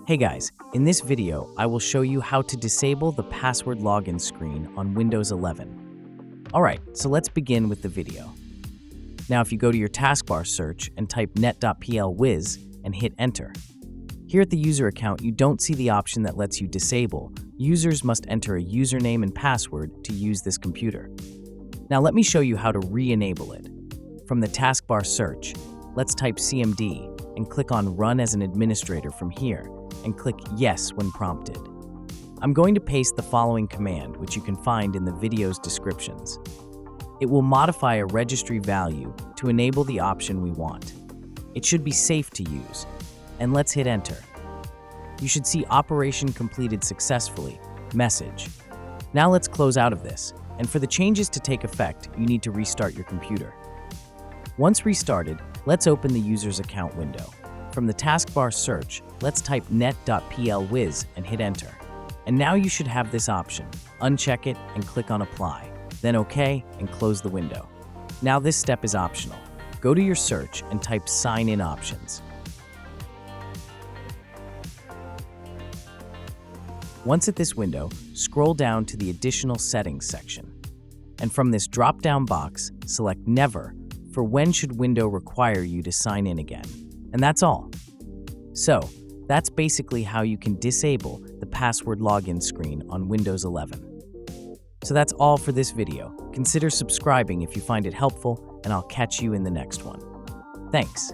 Hey guys, in this video, I will show you how to disable the password login screen on Windows 11. Alright, so let's begin with the video. Now if you go to your taskbar search and type net.plwiz and hit enter. Here at the user account, you don't see the option that lets you disable. Users must enter a username and password to use this computer. Now let me show you how to re-enable it. From the taskbar search, let's type CMD and click on Run as an administrator from here, and click Yes when prompted. I'm going to paste the following command, which you can find in the video's descriptions. It will modify a registry value to enable the option we want. It should be safe to use, and let's hit enter. You should see Operation Completed Successfully message. Now let's close out of this, and for the changes to take effect, you need to restart your computer. Once restarted, let's open the user's account window. From the taskbar search, let's type net.plwiz and hit enter. And now you should have this option. Uncheck it and click on Apply, then OK and close the window. Now this step is optional. Go to your search and type Sign In Options. Once at this window, scroll down to the Additional Settings section. And from this drop-down box, select Never for when should window require you to sign in again. And that's all. So, that's basically how you can disable the password login screen on Windows 11. So that's all for this video. Consider subscribing if you find it helpful, and I'll catch you in the next one. Thanks.